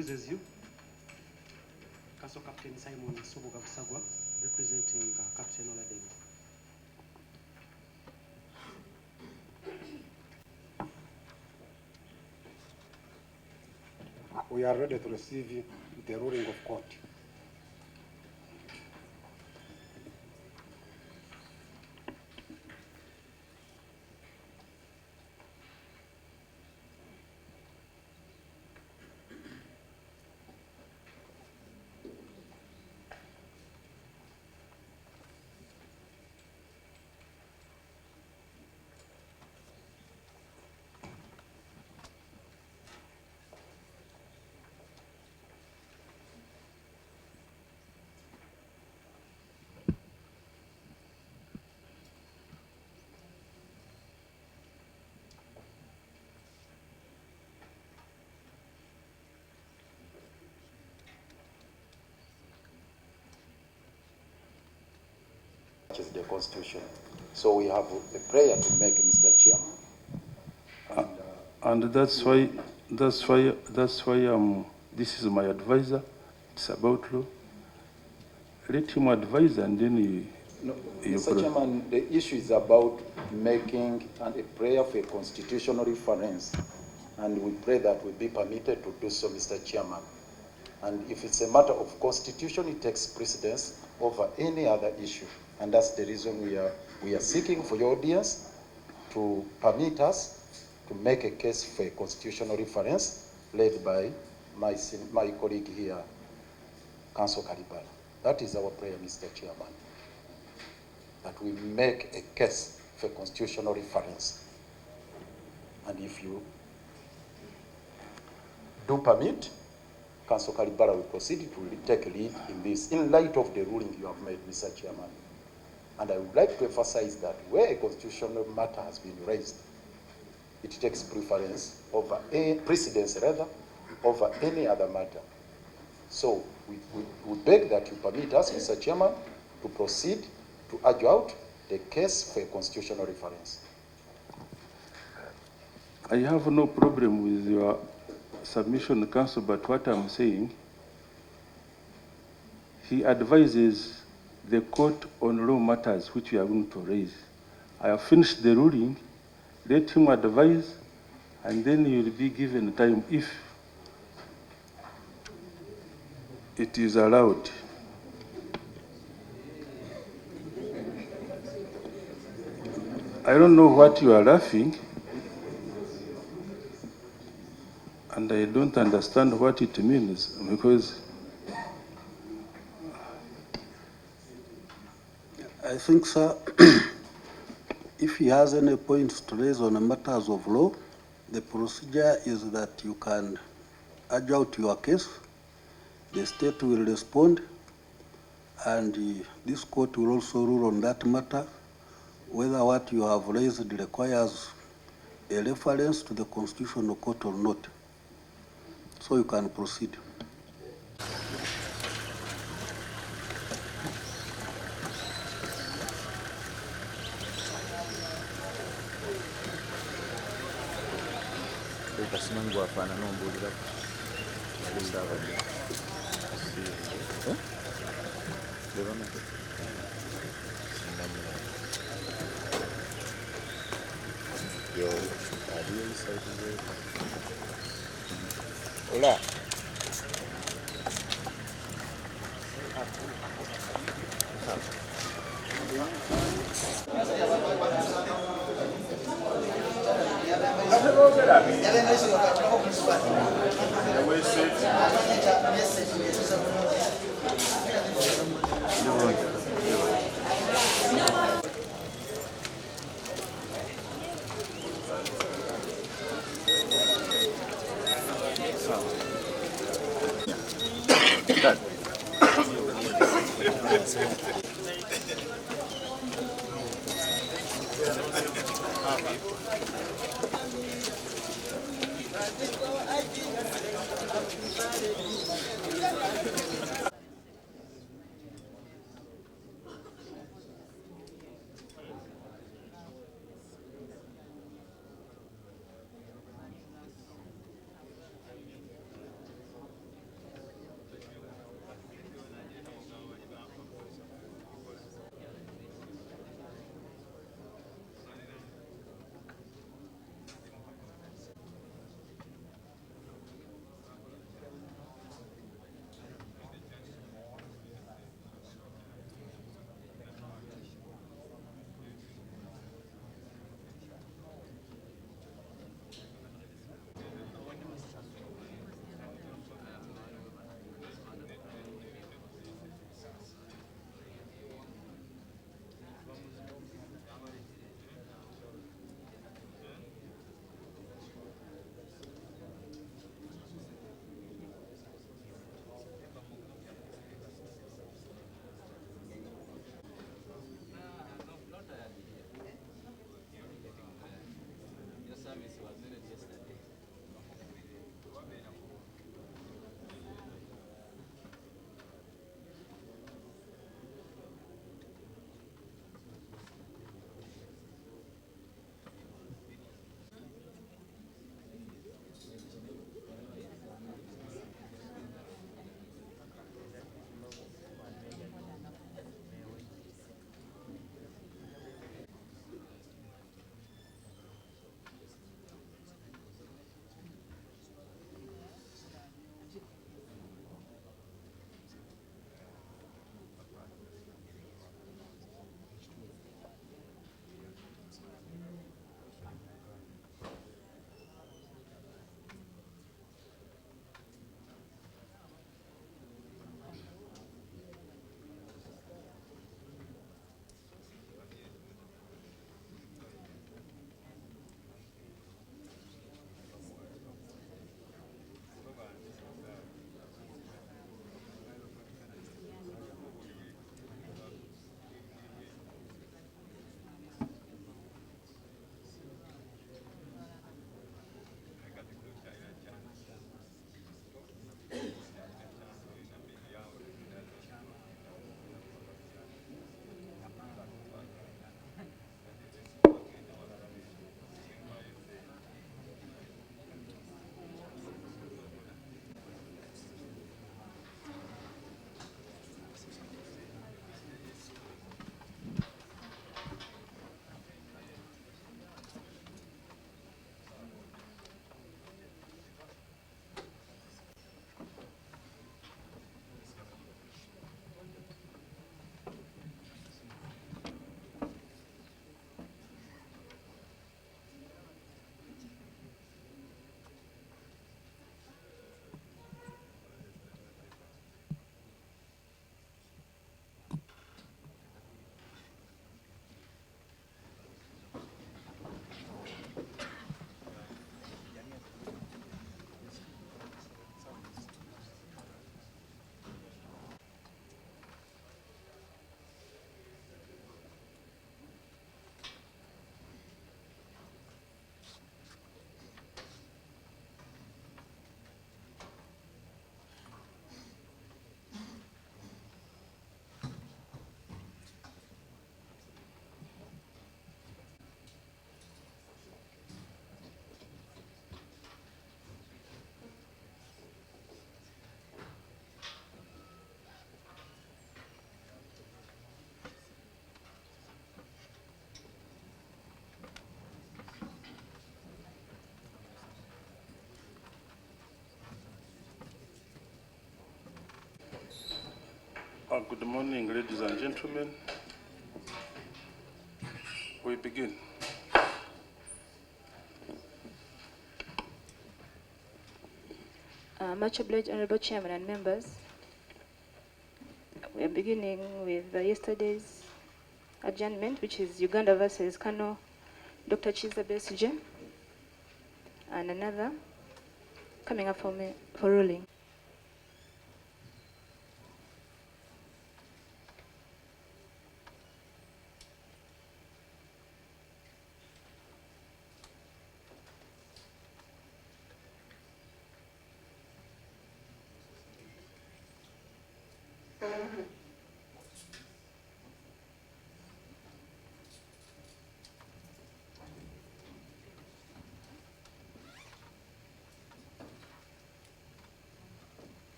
pleases you. Council Captain Simon Soboga Busagwa, representing Captain Oladeng. We are ready to receive the ruling of court. Is the Constitution. So we have a prayer to make, Mr. Chairman. And that's why this is my advisor. It's about law. Let him advise and then Mr. Chairman, the issue is about making a prayer for a constitutional reference, and we pray that we be permitted to do so, Mr. Chairman. And if it's a matter of constitution, it takes precedence over any other issue. And that's the reason we are seeking for your audience to permit us to make a case for a constitutional reference led by my colleague here, Council Karibala. That is our prayer, Mr. Chairman, that we make a case for constitutional reference. And if you do permit, Council Karibala will proceed to take lead in this, in light of the ruling you have made, Mr. Chairman. And I would like to emphasize that where a constitutional matter has been raised, it takes precedence over any other matter. So we beg that you permit us, Mr. Chairman, to proceed to urge out the case for a constitutional reference. I have no problem with your submission, Council, but what I'm saying, he advises the court on law matters which we are going to raise. I have finished the ruling, let him advise, and then you will be given time if it is allowed. I don't know what you are laughing, and I don't understand what it means, because I think, sir, if he has any points to raise on matters of law, the procedure is that you can urge out your case, the state will respond, and this court will also rule on that matter, whether what you have raised requires a reference to the Constitutional Court or not. So you can proceed. Hola. Good morning, ladies and gentlemen. We begin. Much obliged, Honorable Chairman and members. We are beginning with yesterday's adjournment, which is Uganda versus Colonel Dr. Chiza Besigye, and another coming up for ruling.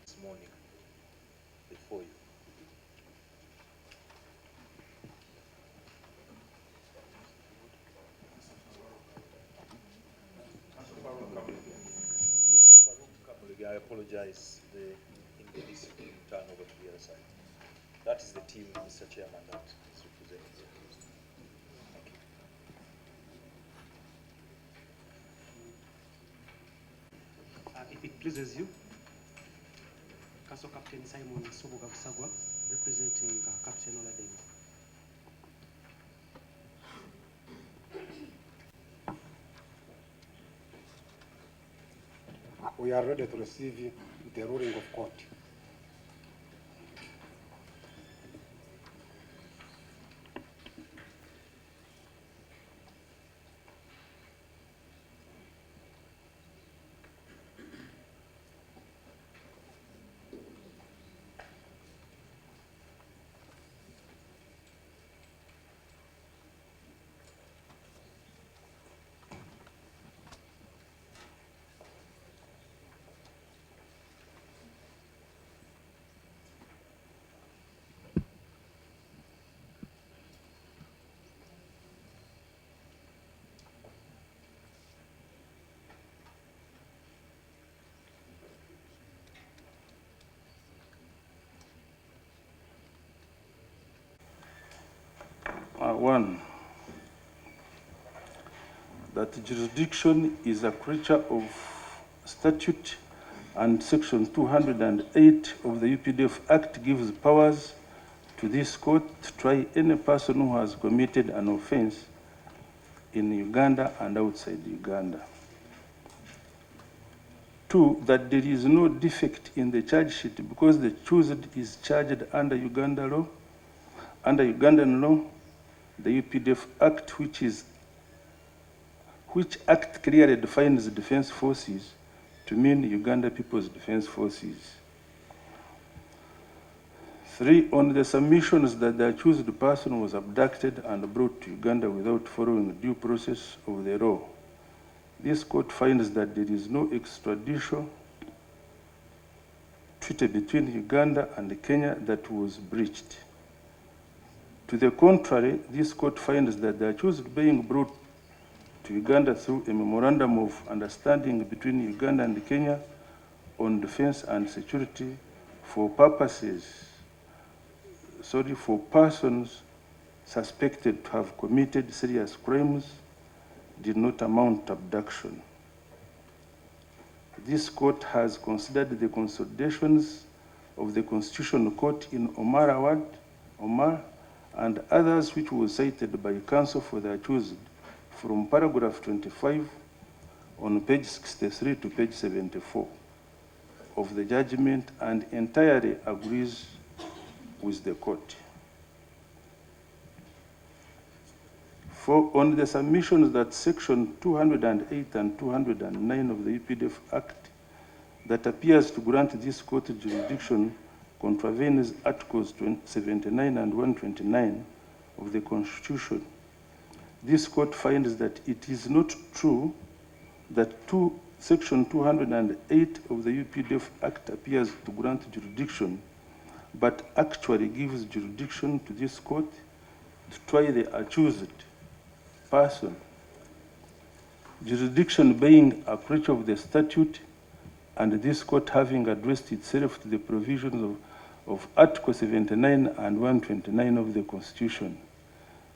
This morning before you. Yes, I apologize. The English turn over to the other side. That is the team, Mr. Chairman, that is representing. Thank you. If it pleases you, Castle Captain Simon Soboga Bisagwa, representing Captain Oladeng. We are ready to receive the ruling of court. One, that jurisdiction is a creature of statute, and Section 208 of the UPDF Act gives powers to this court to try any person who has committed an offense in Uganda and outside Uganda. Two, that there is no defect in the charge sheet because the accused is charged under Uganda law, under Ugandan law, the UPDF Act, which act clearly defines the defense forces to mean Uganda People's Defense Forces. Three, on the submissions that the accused person was abducted and brought to Uganda without following the due process of the law, this court finds that there is no extradition treaty between Uganda and Kenya that was breached. To the contrary, this court finds that the accused being brought to Uganda through a memorandum of understanding between Uganda and Kenya on defense and security for persons suspected to have committed serious crimes did not amount to abduction. This court has considered the consolidations of the Constitutional Court in Omar and others which were cited by counsel for the accused from paragraph 25 on page 63 to page 74 of the judgment and entirely agrees with the court. For on the submissions that section 208 and 209 of the UPDF Act that appears to grant this court jurisdiction contravenes Articles 79 and 129 of the Constitution, this court finds that it is not true that Section 208 of the UPDF Act appears to grant jurisdiction, but actually gives jurisdiction to this court to try the accused person, jurisdiction being a creature of the statute, and this court having addressed itself to the provisions of Article 79 and 129 of the Constitution,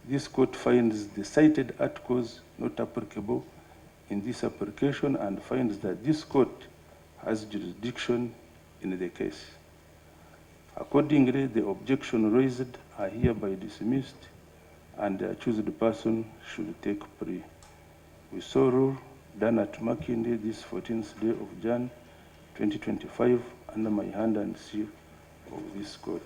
this court finds the cited articles not applicable in this application and finds that this court has jurisdiction in the case. Accordingly, the objection raised are hereby dismissed and the accused person should take plea. We so rule, done at Makinde this 14th day of Jan 2025 under my hand and seal of this court.